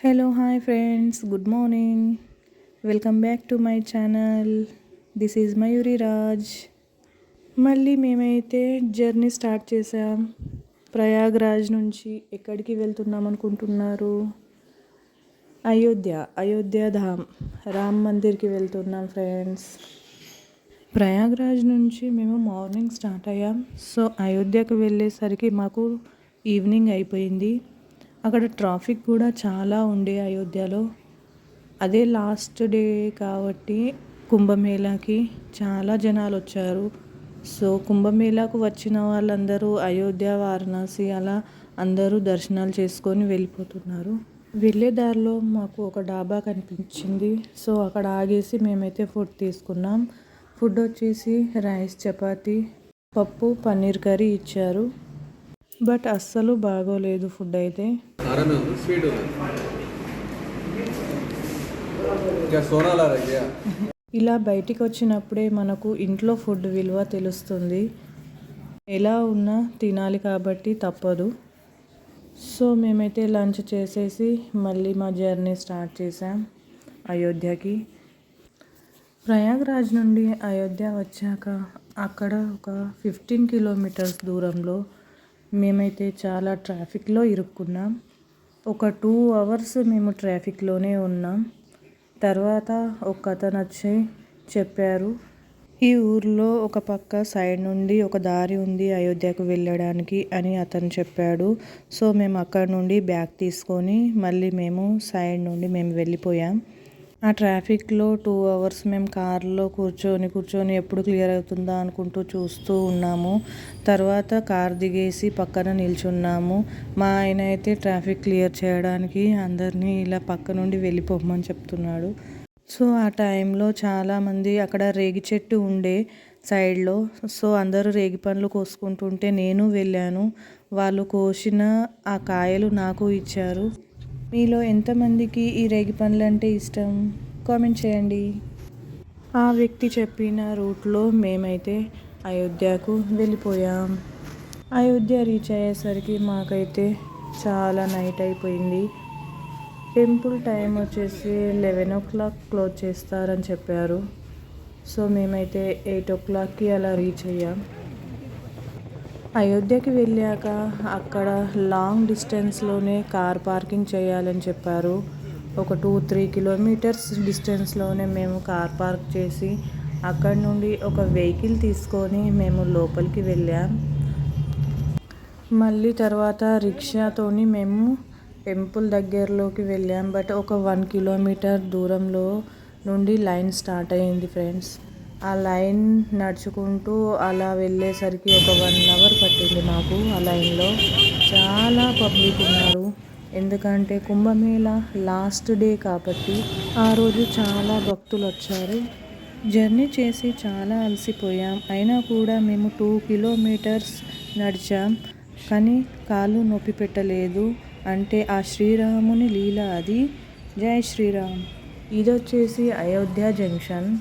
Hello hi friends, good morning. Welcome back to my channel. This is Mayuri Raj. మళ్ళీ మేమైతే journey start చేసాం. ప్రయాగ్రాజ్ నుంచి ఎక్కడికి వెళ్తున్నాం అనుకుంటున్నారు? అయోధ్య ధామ్ రామ్ మందిర్కి వెళ్తున్నాం ఫ్రెండ్స్. ప్రయాగ్రాజ్ నుంచి మేము మార్నింగ్ స్టార్ట్ అయ్యాం. సో అయోధ్యకు వెళ్ళేసరికి మాకు ఈవినింగ్ అయిపోయింది. అక్కడ ట్రాఫిక్ కూడా చాలా ఉండే అయోధ్యలో. అదే లాస్ట్ డే కాబట్టి కుంభమేళాకి చాలా జనాలు వచ్చారు. సో కుంభమేళాకు వచ్చిన వాళ్ళందరూ అయోధ్య, వారణాసి అలా అందరూ దర్శనాలు చేసుకొని వెళ్ళిపోతున్నారు. వెళ్ళే దారిలో మాకు ఒక డాబా కనిపించింది. సో అక్కడ ఆగేసి మేమైతే ఫుడ్ తీసుకున్నాం. ఫుడ్ వచ్చేసి రైస్, చపాతి, పప్పు, పన్నీర్ కర్రీ ఇచ్చారు. బట్ అస్సలు బాగోలేదు ఫుడ్ అయితే. ఇలా బయటికి వచ్చినప్పుడే మనకు ఇంట్లో ఫుడ్ విలువ తెలుస్తుంది. ఎలా ఉన్నా తినాలి కాబట్టి తప్పదు. సో మేమైతే లంచ్ చేసేసి మళ్ళీ మా జర్నీ స్టార్ట్ చేసాం అయోధ్యకి. ప్రయాగ్రాజ్ నుండి అయోధ్య వచ్చాక అక్కడ ఒక 15 కిలోమీటర్స్ దూరంలో మేమైతే చాలా ట్రాఫిక్లో ఇరుక్కున్నాం. ఒక 2 అవర్స్ మేము ట్రాఫిక్లోనే ఉన్నాం. తర్వాత ఒక అతను వచ్చి చెప్పారు, ఈ ఊర్లో ఒక పక్క సైడ్ నుండి ఒక దారి ఉంది అయోధ్యకు వెళ్ళడానికి అని అతను చెప్పాడు. సో మేము అక్కడ నుండి బ్యాగ్ తీసుకొని మళ్ళీ మేము సైడ్ నుండి మేము వెళ్ళిపోయాం. ఆ ట్రాఫిక్లో 2 అవర్స్ మేము కార్లో కూర్చొని ఎప్పుడు క్లియర్ అవుతుందా అనుకుంటూ చూస్తూ ఉన్నాము. తర్వాత కార్ దిగేసి పక్కన నిల్చున్నాము. మా ఆయన అయితే ట్రాఫిక్ క్లియర్ చేయడానికి అందరినీ ఇలా పక్క నుండి వెళ్ళిపోమని చెప్తున్నాడు. సో ఆ టైంలో చాలామంది అక్కడ రేగి చెట్టు ఉండే సైడ్లో. సో అందరూ రేగి పండ్లు కోసుకుంటుంటే నేను వెళ్ళాను. వాళ్ళు కోసిన ఆ కాయలు నాకు ఇచ్చారు. మీలో ఎంతమందికి ఈ రేగి పండ్లు అంటే ఇష్టం? కామెంట్ చేయండి. ఆ వ్యక్తి చెప్పిన రూట్లో మేమైతే అయోధ్యకు వెళ్ళిపోయాం. అయోధ్య రీచ్ అయ్యేసరికి మాకైతే చాలా నైట్ అయిపోయింది. టెంపుల్ టైం వచ్చేసి 11 o'clock క్లోజ్ చేస్తారని చెప్పారు. సో మేమైతే 8 o'clockకి అలా రీచ్ అయ్యాం. అయోధ్యకి వెళ్ళాక అక్కడ లాంగ్ డిస్టెన్స్లోనే కార్ పార్కింగ్ చేయాలని చెప్పారు. ఒక 2-3 కిలోమీటర్స్ డిస్టెన్స్లోనే మేము కార్ పార్క్ చేసి అక్కడ నుండి ఒక వెహికల్ తీసుకొని మేము లోపలికి వెళ్ళాం. మళ్ళీ తర్వాత రిక్షాతోని మేము టెంపుల్ దగ్గరలోకి వెళ్ళాం. బట్ ఒక 1 కిలోమీటర్ దూరంలో నుండి లైన్ స్టార్ట్ అయ్యింది ఫ్రెండ్స్. ఆ లైన్ నడుచుకుంటూ అలా వెళ్ళేసరికి ఒక 1 hour పట్టింది మాకు. ఆ లైన్లో చాలా పబ్లిక్ ఉన్నారు. ఎందుకంటే కుంభమేళా లాస్ట్ డే కాబట్టి ఆ రోజు చాలా భక్తులు వచ్చారు. జర్నీ చేసి చాలా అలసిపోయాం. అయినా కూడా మేము 2 kilometers నడిచాం. కానీ కాళ్ళు నొప్పి పెట్టలేదు. అంటే ఆ శ్రీరాముని లీల అది. జై శ్రీరామ్. ఇది వచ్చేసి అయోధ్య జంక్షన్.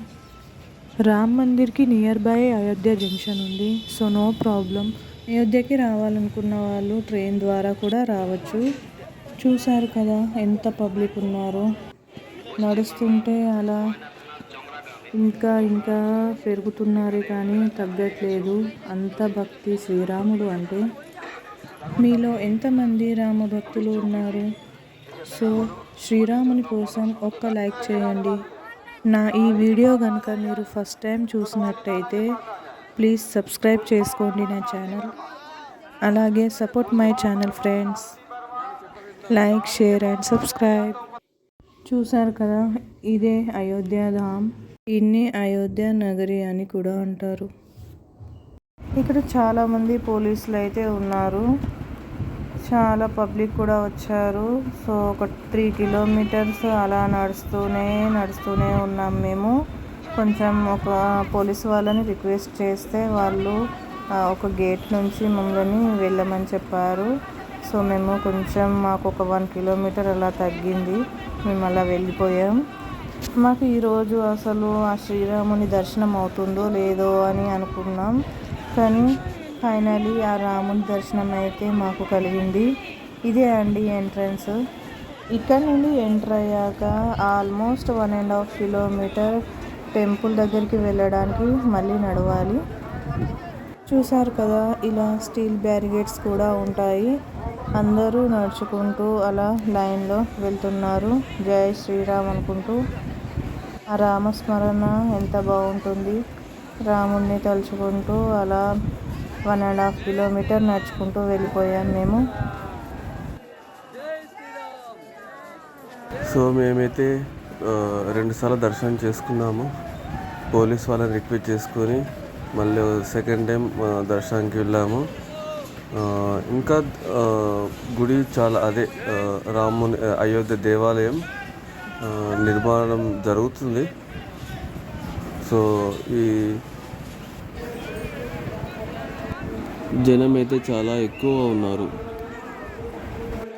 రామ్ మందిర్కి నియర్ బై అయోధ్య జంక్షన్ ఉంది. So no problem. అయోధ్యకి రావాలనుకున్న వాళ్ళు ట్రైన్ ద్వారా కూడా రావచ్చు. చూసారు కదా ఎంత పబ్లిక్ ఉన్నారో. నడుస్తుంటే అలా ఇంకా పెరుగుతున్నారే కానీ తగ్గట్లేదు. అంత భక్తి శ్రీరాముడు అంటే. మీలో ఎంతమంది రామ భక్తులు ఉన్నారు? సో శ్రీరాముని కోసం ఒక్క లైక్ చేయండి. నా ఈ వీడియో కనుక మీరు ఫస్ట్ టైం చూసినట్టయితే ప్లీజ్ సబ్స్క్రైబ్ చేసుకోండి నా ఛానల్. అలాగే support my channel friends. Like, share and subscribe. చూసారు కదా, ఇదే అయోధ్య ధామ్. దీన్ని అయోధ్య నగరి అని కూడా అంటారు. ఇక్కడ చాలామంది పోలీసులు అయితే ఉన్నారు. చాలా పబ్లిక్ కూడా వచ్చారు. సో ఒక 3 kilometers అలా నడుస్తూనే ఉన్నాం మేము. కొంచెం ఒక పోలీసు వాళ్ళని రిక్వెస్ట్ చేస్తే వాళ్ళు ఒక గేట్ నుంచి మమ్మల్ని వెళ్ళమని చెప్పారు. సో మేము కొంచెం మాకు ఒక 1 kilometer అలా తగ్గింది. మేము అలా వెళ్ళిపోయాం. మాకు ఈరోజు అసలు ఆ శ్రీరాముని దర్శనం అవుతుందో లేదో అని అనుకున్నాం. కానీ ఫైనలీ ఆ రాముని దర్శనం అయితే మాకు కలిగింది. ఇదే అండి ఎంట్రన్స్. ఇక్కడ నుండి ఎంటర్ అయ్యాక ఆల్మోస్ట్ 1.5 కిలోమీటర్ టెంపుల్ దగ్గరికి వెళ్ళడానికి మళ్ళీ నడవాలి. చూసారు కదా, ఇలా స్టీల్ బ్యారిగేడ్స్ కూడా ఉంటాయి. అందరూ నడుచుకుంటూ అలా లైన్లో వెళ్తున్నారు. జై శ్రీరామ్ అనుకుంటూ. ఆ రామస్మరణ ఎంత బాగుంటుంది. రాముడిని తలుచుకుంటూ అలా 1.5 కిలోమీటర్ నడుచుకుంటూ వెళ్ళిపోయాం మేము. సో మేమైతే 2 సార్లు దర్శనం చేసుకున్నాము. పోలీస్ వాళ్ళని రిక్వెస్ట్ చేసుకొని మళ్ళీ సెకండ్ టైం దర్శనానికి వెళ్ళాము. ఇంకా గుడి చాలా రాముని అయోధ్య దేవాలయం నిర్మాణం జరుగుతుంది. సో ఈ జనం అయితే చాలా ఎక్కువ ఉన్నారు.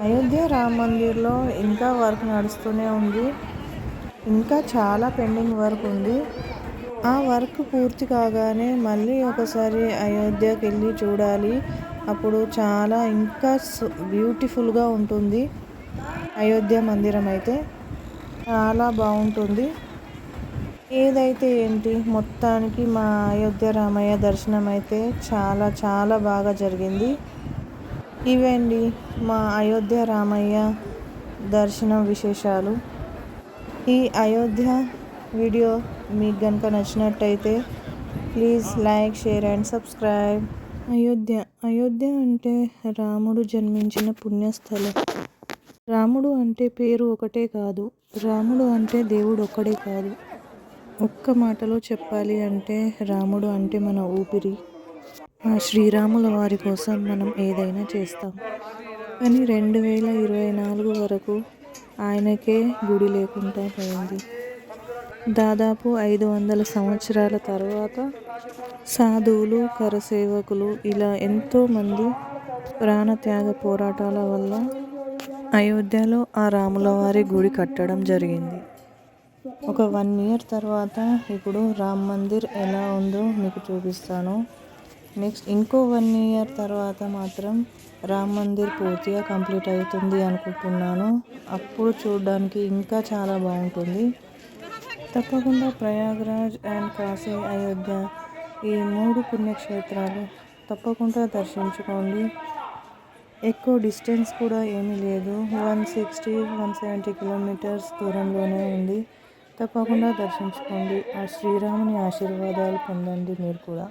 అయోధ్య రామ్ మందిర్లో ఇంకా వర్క్ నడుస్తూనే ఉంది. ఇంకా చాలా పెండింగ్ వర్క్ ఉంది. ఆ వర్క్ పూర్తి కాగానే మళ్ళీ ఒకసారి అయోధ్యకి వెళ్ళి చూడాలి. అప్పుడు చాలా ఇంకా బ్యూటిఫుల్గా ఉంటుంది. అయోధ్య మందిరం అయితే చాలా బాగుంటుంది. ఏదైతే ఏంటి, మొత్తానికి మా అయోధ్య రామయ్య దర్శనం అయితే చాలా చాలా బాగా జరిగింది. ఇవండి మా అయోధ్య రామయ్య దర్శనం విశేషాలు. ఈ అయోధ్య వీడియో మీకు కనుక నచ్చినట్టయితే please like, share and subscribe. Ayodhya అంటే రాముడు జన్మించిన పుణ్యస్థలం. రాముడు అంటే పేరు ఒకటే కాదు, రాముడు అంటే దేవుడు ఒక్కడే కాదు. ఒక్క మాటలో చెప్పాలి అంటే రాముడు అంటే మన ఊపిరి. ఆ శ్రీరాముల వారి కోసం మనం ఏదైనా చేస్తాం. కానీ 2024 వరకు ఆయనకే గుడి లేకుండా పోయింది. దాదాపు 500 సంవత్సరాల తర్వాత సాధువులు, కరసేవకులు ఇలా ఎంతోమంది ప్రాణత్యాగ పోరాటాల వల్ల అయోధ్యలో ఆ రాముల వారి గుడి కట్టడం జరిగింది. ఒక 1 ఇయర్ తర్వాత ఇప్పుడు రామ్ మందిర్ ఎలా ఉందో మీకు చూపిస్తాను. నెక్స్ట్ ఇంకో 1 ఇయర్ తర్వాత మాత్రం రామ్ మందిర్ పూర్తిగా కంప్లీట్ అవుతుంది అనుకుంటున్నాను. అప్పుడు చూడడానికి ఇంకా చాలా బాగుంటుంది. తప్పకుండా ప్రయాగ్రాజ్ అండ్ కాశీ, అయోధ్య ఈ 3 పుణ్యక్షేత్రాలు తప్పకుండా దర్శించుకోండి. ఎక్కువ డిస్టెన్స్ కూడా ఏమీ లేదు. 160-170 కిలోమీటర్స్ దూరంలోనే ఉంది. తప్పకుండా దర్శించుకోండి. ఆ శ్రీరాముని ఆశీర్వాదాలు పొందండి మీరు కూడా.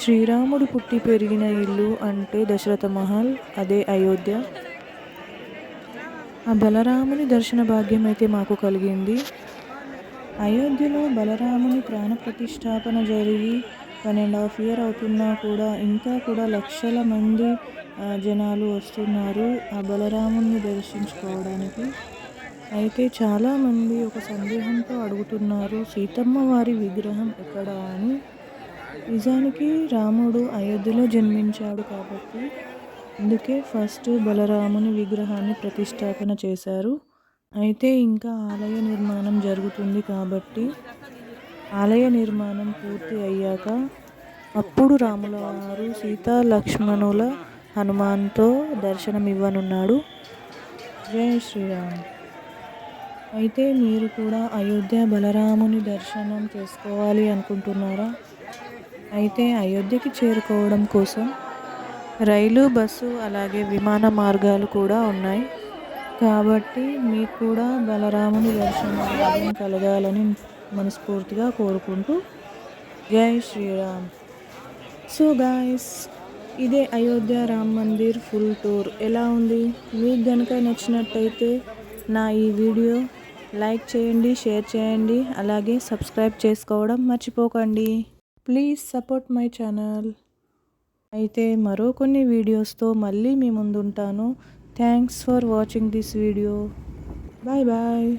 శ్రీరాముడు పుట్టి పెరిగిన ఇల్లు అంటే దశరథ మహల్, అదే అయోధ్య. ఆ బలరాముని దర్శన భాగ్యం అయితే మాకు కలిగింది. అయోధ్యలో బలరాముని ప్రాణ ప్రతిష్టాపన జరిగి 1.5 year అవుతున్నా కూడా ఇంకా కూడా లక్షల మంది జనాలు వస్తున్నారు ఆ బలరాముని దర్శించుకోవడానికి. అయితే చాలామంది ఒక సందేహంతో అడుగుతున్నారు, సీతమ్మ వారి విగ్రహం ఎక్కడా అని. నిజానికి రాముడు అయోధ్యలో జన్మించాడు కాబట్టి అందుకే ఫస్ట్ బలరాముని విగ్రహాన్ని ప్రతిష్టాపన చేశారు. అయితే ఇంకా ఆలయ నిర్మాణం జరుగుతుంది కాబట్టి ఆలయ నిర్మాణం పూర్తి అయ్యాక అప్పుడు రాముల వారు సీతా లక్ష్మణుల హనుమాన్తో దర్శనమివ్వనున్నాడు. జై శ్రీరామ్. అయితే మీరు కూడా అయోధ్య బలరాముని దర్శనం చేసుకోవాలి అనుకుంటున్నారా? అయితే అయోధ్యకి చేరుకోవడం కోసం రైలు, బస్సు అలాగే విమాన మార్గాలు కూడా ఉన్నాయి. కాబట్టి మీకు కూడా బలరాముని దర్శన భాగ్యం కలగాలని మనస్ఫూర్తిగా కోరుకుంటూ జై శ్రీరామ్. సో గాయస్, ఇదే అయోధ్య రామ్ మందిర్ ఫుల్ టూర్. ఎలా ఉంది? మీకు కనుక నచ్చినట్టయితే నా ఈ వీడియో లైక్ చేయండి, షేర్ చేయండి, అలాగే సబ్స్క్రైబ్ చేసుకోవడం మర్చిపోకండి. Please support my channel. అయితే మరో కొన్ని వీడియోస్తో మళ్ళీ మీ ముందుంటాను. Thanks for watching this video. Bye bye.